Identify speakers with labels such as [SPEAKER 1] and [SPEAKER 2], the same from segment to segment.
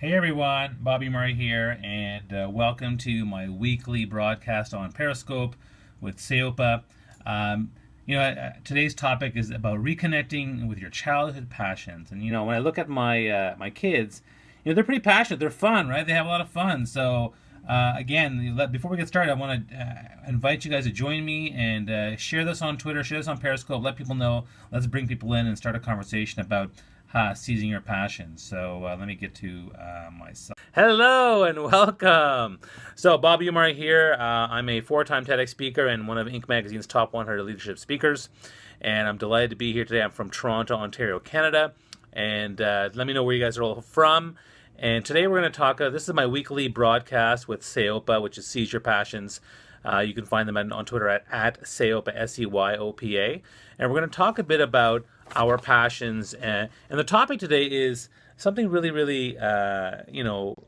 [SPEAKER 1] Hey everyone, Bobby Murray here, and welcome to my weekly broadcast on Periscope with Seopa. Today's topic is about reconnecting with your childhood passions. And when I look at my kids, they're pretty passionate. They're fun, right? They have a lot of fun. So before we get started, I want to invite you guys to join me and share this on Twitter, share this on Periscope. Let people know. Let's bring people in and start a conversation about seizing your passion. So let me get to myself. Hello and welcome. So Bobby Umar here. I'm a four-time TEDx speaker and one of Inc. Magazine's top 100 leadership speakers. And I'm delighted to be here today. I'm from Toronto, Ontario, Canada. And let me know where you guys are all from. And today we're going to talk, this is my weekly broadcast with Seopa, which is Seize Your Passions. You can find them on Twitter at Seopa, Seyopa. And we're going to talk a bit about our passions. And the topic today is something really,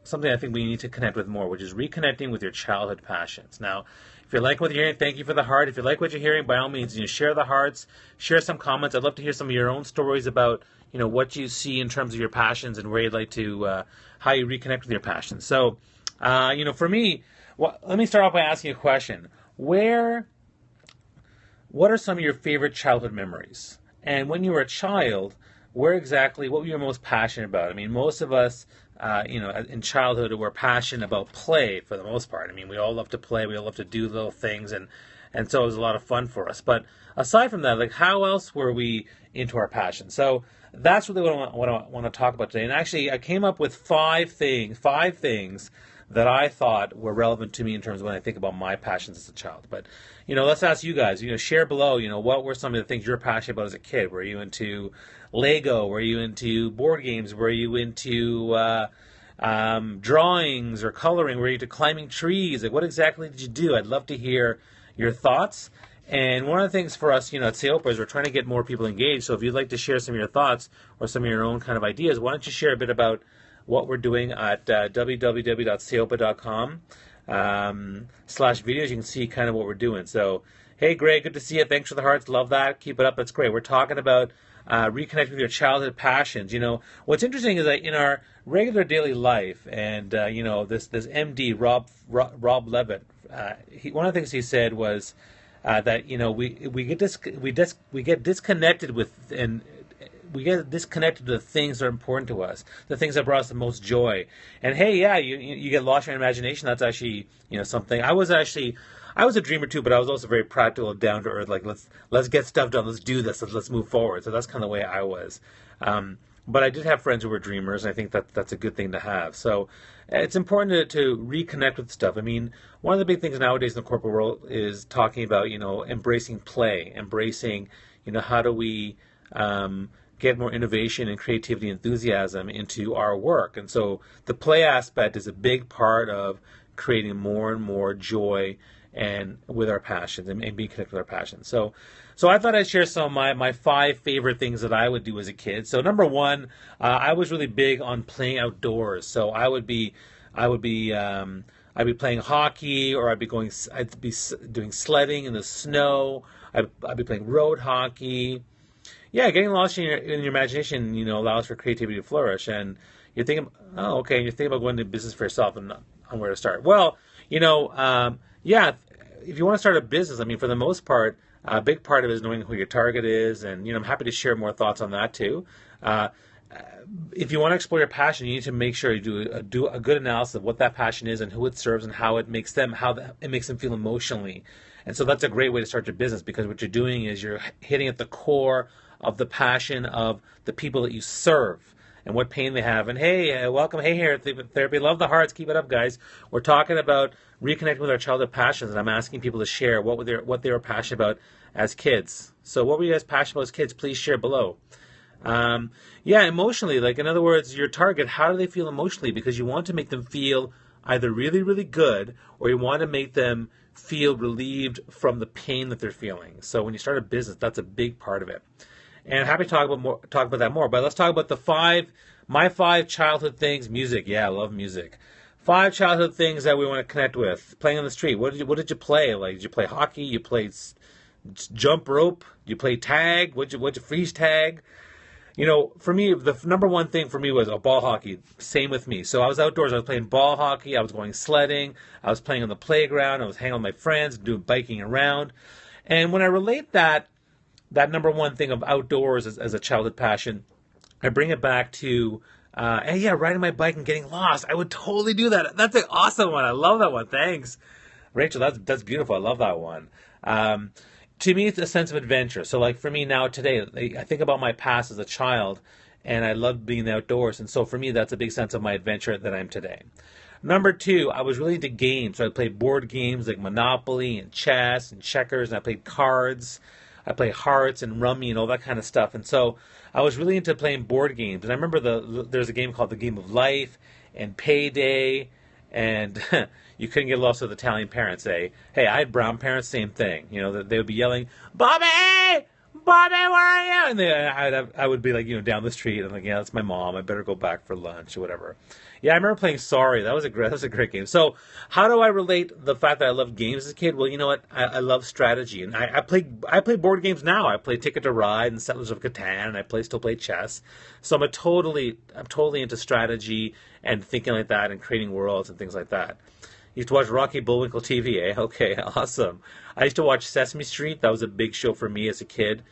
[SPEAKER 1] something I think we need to connect with more, which is reconnecting with your childhood passions. Now, if you like what you're hearing, thank you for the heart. If you like what you're hearing, by all means, share the hearts, share some comments. I'd love to hear some of your own stories about, what you see in terms of your passions and where you'd like to, how you reconnect with your passions. So, for me, let me start off by asking you a question. What are some of your favorite childhood memories? And when you were a child, what were you most passionate about? I mean, most of us, in childhood, were passionate about play for the most part. I mean, we all love to play. We all love to do little things. And so it was a lot of fun for us. But aside from that, how else were we into our passion? So that's really what I want to talk about today. And actually, I came up with five things that I thought were relevant to me in terms of when I think about my passions as a child. But, let's ask you guys, share below, what were some of the things you're passionate about as a kid? Were you into Lego? Were you into board games? Were you into drawings or coloring? Were you into climbing trees? What exactly did you do? I'd love to hear your thoughts. And one of the things for us, at Seopa is we're trying to get more people engaged. So if you'd like to share some of your thoughts or some of your own kind of ideas, why don't you share a bit about what we're doing at www.seopa.com/videos. You can see kind of what we're doing. So, hey, Greg, good to see you. Thanks for the hearts. Love that. Keep it up. That's great. We're talking about reconnecting with your childhood passions. What's interesting is that in our regular daily life, and this MD Rob Levitt, one of the things he said was that we get disconnected with and we get disconnected to the things that are important to us, the things that brought us the most joy. And hey, yeah, you get lost in your imagination. That's actually, something. I was a dreamer too, but I was also very practical and down to earth. Like, let's get stuff done. Let's do this. Let's move forward. So that's kind of the way I was. But I did have friends who were dreamers, and I think that's a good thing to have. So it's important to reconnect with stuff. I mean, one of the big things nowadays in the corporate world is talking about, embracing play, embracing, how do we get more innovation and creativity and enthusiasm into our work. And so the play aspect is a big part of creating more and more joy and with our passions and being connected with our passions. So I thought I'd share some of my five favorite things that I would do as a kid. So number one, I was really big on playing outdoors. So I'd be playing hockey, or I'd be doing sledding in the snow. I'd be playing road hockey. Yeah, getting lost in your imagination, allows for creativity to flourish. And you're thinking, and you're thinking about going into business for yourself and on where to start. Well, if you want to start a business, I mean, for the most part, a big part of it is knowing who your target is. And, I'm happy to share more thoughts on that too. If you want to explore your passion, you need to make sure you do a good analysis of what that passion is and who it serves and how it makes them feel emotionally. And so that's a great way to start your business, because what you're doing is you're hitting at the core of the passion of the people that you serve and what pain they have. And hey, welcome. Hey, here at Therapy. Love the hearts. Keep it up, guys. We're talking about reconnecting with our childhood passions, and I'm asking people to share what they were passionate about as kids. So what were you guys passionate about as kids? Please share below. Emotionally, in other words, your target, how do they feel emotionally? Because you want to make them feel either really, really good, or you want to make them feel relieved from the pain that they're feeling. So when you start a business, that's a big part of it. And I'm happy to talk about that more. But let's talk about my five childhood things. Music, yeah, I love music. 5 childhood things that we want to connect with. Playing on the street. What did you play? Did you play hockey? You played jump rope? Did you play tag? What'd you freeze tag? For me, the number one thing for me was ball hockey. Same with me. So I was outdoors. I was playing ball hockey. I was going sledding. I was playing on the playground. I was hanging with my friends, doing biking around. And when I relate that number one thing of outdoors as a childhood passion, I bring it back to, and yeah, riding my bike and getting lost. I would totally do that. That's an awesome one. I love that one. Thanks, Rachel. That's beautiful. I love that one. To me, it's a sense of adventure. So, like for me now today, I think about my past as a child, and I loved being outdoors. And so for me, that's a big sense of my adventure that I'm today. Number two, I was really into games. So I played board games like Monopoly and chess and checkers, and I played cards. I played hearts and rummy and all that kind of stuff. And so I was really into playing board games. And I remember there's a game called the Game of Life and Payday, and you couldn't get lost with Italian parents. Hey, I had brown parents, same thing. They would be yelling, "Bobby, Bobby, where are you?" And I would be like, down the street. I'm like, yeah, that's my mom. I better go back for lunch or whatever. Yeah, I remember playing Sorry. That was a great game. So how do I relate the fact that I loved games as a kid? Well, you know what? I love strategy, and I play board games now. I play Ticket to Ride and Settlers of Catan, and I still play chess. So I'm totally into strategy and thinking like that and creating worlds and things like that. Used to watch Rocky Bullwinkle TV, eh? Okay, awesome. I used to watch Sesame Street. That was a big show for me as a kid.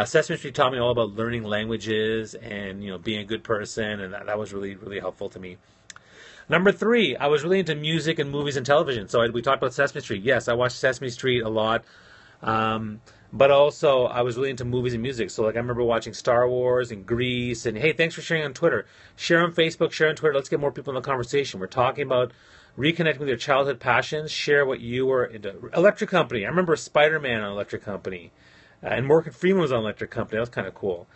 [SPEAKER 1] Sesame Street taught me all about learning languages and being a good person, and that was really, really helpful to me. Number three, I was really into music and movies and television. So we talked about Sesame Street. Yes, I watched Sesame Street a lot. But also, I was really into movies and music. So, I remember watching Star Wars and Grease. And, hey, thanks for sharing on Twitter. Share on Facebook, share on Twitter. Let's get more people in the conversation. We're talking about reconnecting with your childhood passions. Share what you were into. Electric Company. I remember Spider-Man on Electric Company. And Morgan Freeman was on Electric Company. That was kind of cool.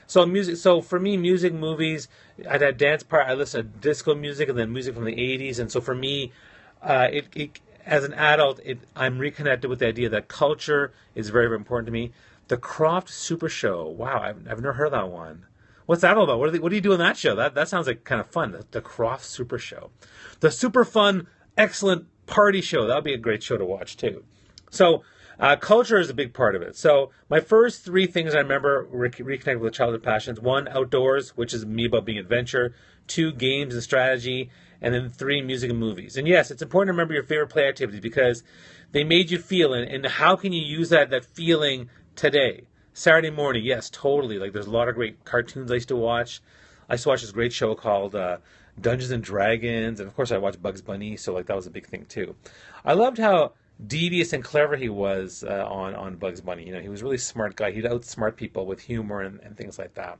[SPEAKER 1] So music. So for me, music, movies. I had dance part. I listened to disco music and then music from the 80s. And so for me, as an adult, I'm reconnected with the idea that culture is very, very important to me. The Croft Super Show. Wow, I've never heard of that one. What's that all about? What do you do in that show? That sounds like kind of fun. The Croft Super Show. The super fun, excellent party show. That would be a great show to watch too. So culture is a big part of it. So my first three things I remember reconnected with childhood passions. One, outdoors, which is me about being adventure. Two, games and strategy. And then three, music and movies. And yes, it's important to remember your favorite play activities because they made you feel, and how can you use that feeling today? Saturday morning, yes, totally. There's a lot of great cartoons I used to watch. I used to watch this great show called Dungeons and Dragons, and of course I watched Bugs Bunny, so that was a big thing too. I loved how devious and clever he was on Bugs Bunny. He was a really smart guy. He'd outsmart people with humor and things like that.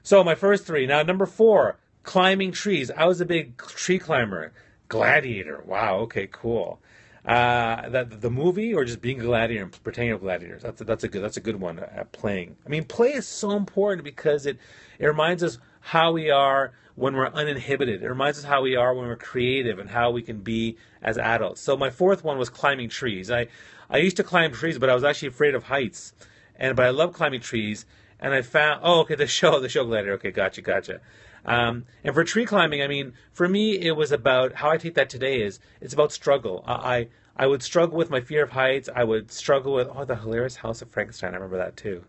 [SPEAKER 1] So my first three. Now number four, climbing trees. I was a big tree climber. Gladiator. Wow. Okay. Cool. The movie or just being a gladiator and pretending to gladiators. That's a good one. Playing. I mean, play is so important because it reminds us how we are when we're uninhibited. It reminds us how we are when we're creative and how we can be as adults. So my fourth one was climbing trees. I used to climb trees, but I was actually afraid of heights. But I love climbing trees. And I found the show Gladiator. Okay, gotcha. And for tree climbing, I mean, for me, it was about how I take that today it's about struggle. I would struggle with my fear of heights. I would struggle with, the hilarious House of Frankenstein. I remember that too.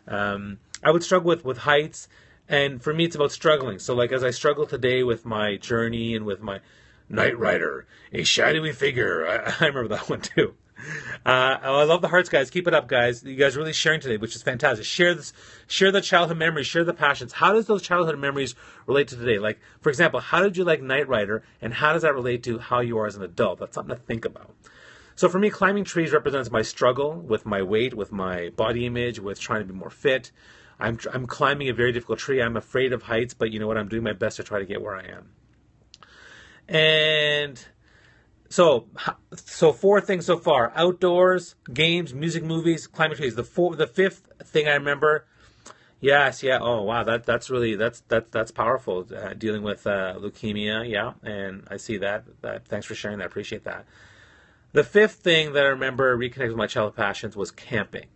[SPEAKER 1] I would struggle with heights. And for me, it's about struggling. So as I struggle today with my journey and with my Knight Rider, a shadowy figure. I remember that one too. I love the hearts, guys. Keep it up, guys. You guys are really sharing today, which is fantastic. Share the childhood memories, share the passions. How does those childhood memories relate to today? For example, how did you like Knight Rider, and how does that relate to how you are as an adult? That's something to think about. So for me, climbing trees represents my struggle with my weight, with my body image, with trying to be more fit. I'm climbing a very difficult tree. I'm afraid of heights, but you know what? I'm doing my best to try to get where I am. And So four things so far: outdoors, games, music, movies, climbing trees. The fifth thing I remember, yes, yeah. Oh wow, that's powerful. Dealing with leukemia, yeah, and I see that. Thanks for sharing that. Appreciate that. The fifth thing that I remember reconnecting with my childhood passions was camping.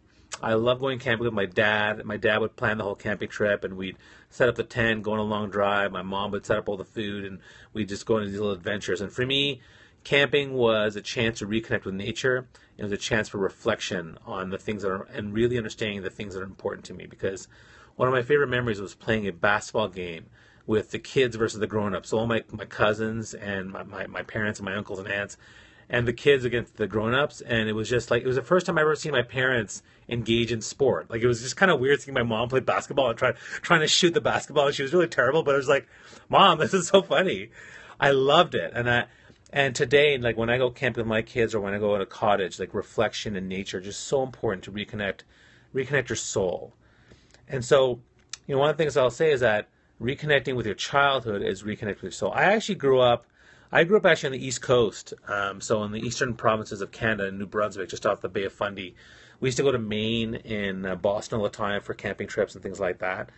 [SPEAKER 1] I love going camping with my dad. My dad would plan the whole camping trip, and we'd set up the tent, go on a long drive. My mom would set up all the food, and we'd just go on these little adventures. And for me, camping was a chance to reconnect with nature. It was a chance for reflection on the things that are, and really understanding the things that are important to me. Because one of my favorite memories was playing a basketball game with the kids versus the grown-ups. So all my cousins and my parents and my uncles and aunts and the kids against the grown-ups. And it was just like, it was the first time I ever seen my parents engage in sport. Like, it was just kind of weird seeing my mom play basketball and trying to shoot the basketball. And she was really terrible, but it was like, Mom, this is so funny. I loved it. And today, like when I go camping with my kids or when I go at a cottage, like reflection and nature, just so important to reconnect your soul. And so, one of the things I'll say is that reconnecting with your childhood is reconnecting with your soul. I grew up actually on the East Coast, so in the eastern provinces of Canada, in New Brunswick, just off the Bay of Fundy. We used to go to Maine and Boston all the time for camping trips and things like that.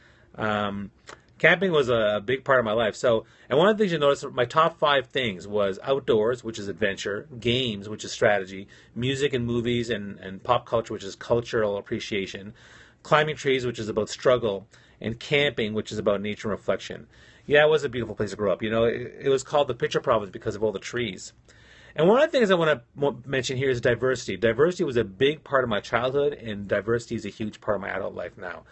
[SPEAKER 1] Camping was a big part of my life. So, and one of the things you notice, my top 5 things was outdoors, which is adventure, games, which is strategy, music and movies and pop culture, which is cultural appreciation, climbing trees, which is about struggle, and camping, which is about nature and reflection. Yeah, it was a beautiful place to grow up. It was called the Picture Province because of all the trees. And one of the things I want to mention here is diversity. Diversity was a big part of my childhood, and diversity is a huge part of my adult life now.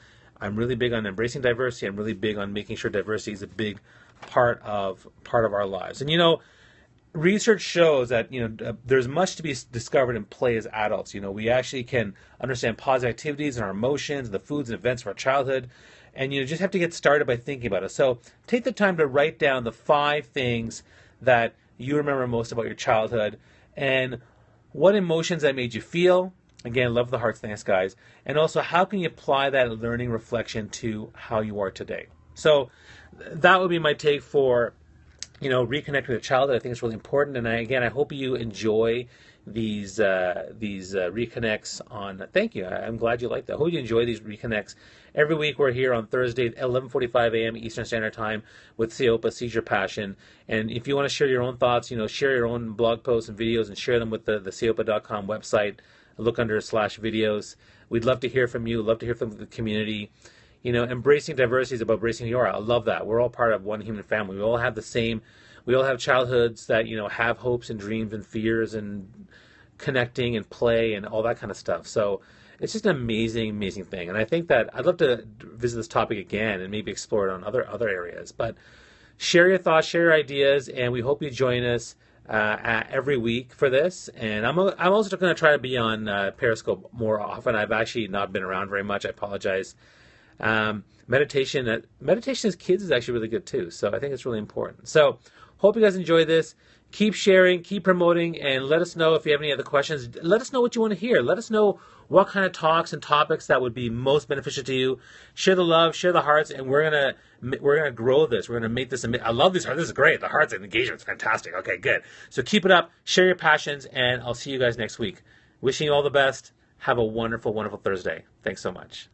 [SPEAKER 1] I'm really big on embracing diversity. I'm really big on making sure diversity is a big part of our lives. And research shows that there's much to be discovered in play as adults. We actually can understand positive activities and our emotions, the foods and events of our childhood, and just have to get started by thinking about it. So take the time to write down the 5 things that you remember most about your childhood and what emotions that made you feel. Again, love the hearts, thanks guys. And also, how can you apply that learning reflection to how you are today? So that would be my take for reconnect with your childhood. I think it's really important. And I hope you enjoy these reconnects on. Thank you. I'm glad you like that. I hope you enjoy these reconnects. Every week we're here on Thursday at 11:45 a.m. Eastern Standard Time with CEOPA, Seize Your Passion. And if you want to share your own thoughts, share your own blog posts and videos and share them with the CEOPA.com website. Look under /videos. We'd love to hear from you. Love to hear from the community. Embracing diversity is about embracing who you are. I love that. We're all part of one human family. We all have we all have childhoods that, have hopes and dreams and fears and connecting and play and all that kind of stuff. So it's just an amazing, amazing thing. And I think that I'd love to visit this topic again and maybe explore it on other areas. But share your thoughts, share your ideas, and we hope you join us every week for this. And I'm also going to try to be on Periscope more often. I've actually not been around very much. I apologize. Meditation as kids is actually really good too. So I think it's really important. So hope you guys enjoy this. Keep sharing, keep promoting, and let us know if you have any other questions. Let us know what you want to hear. Let us know what kind of talks and topics that would be most beneficial to you. Share the love, share the hearts, and we're gonna grow this. We're gonna make this. I love these hearts. This is great. The hearts and engagement is fantastic. Okay, good. So keep it up. Share your passions, and I'll see you guys next week. Wishing you all the best. Have a wonderful, wonderful Thursday. Thanks so much.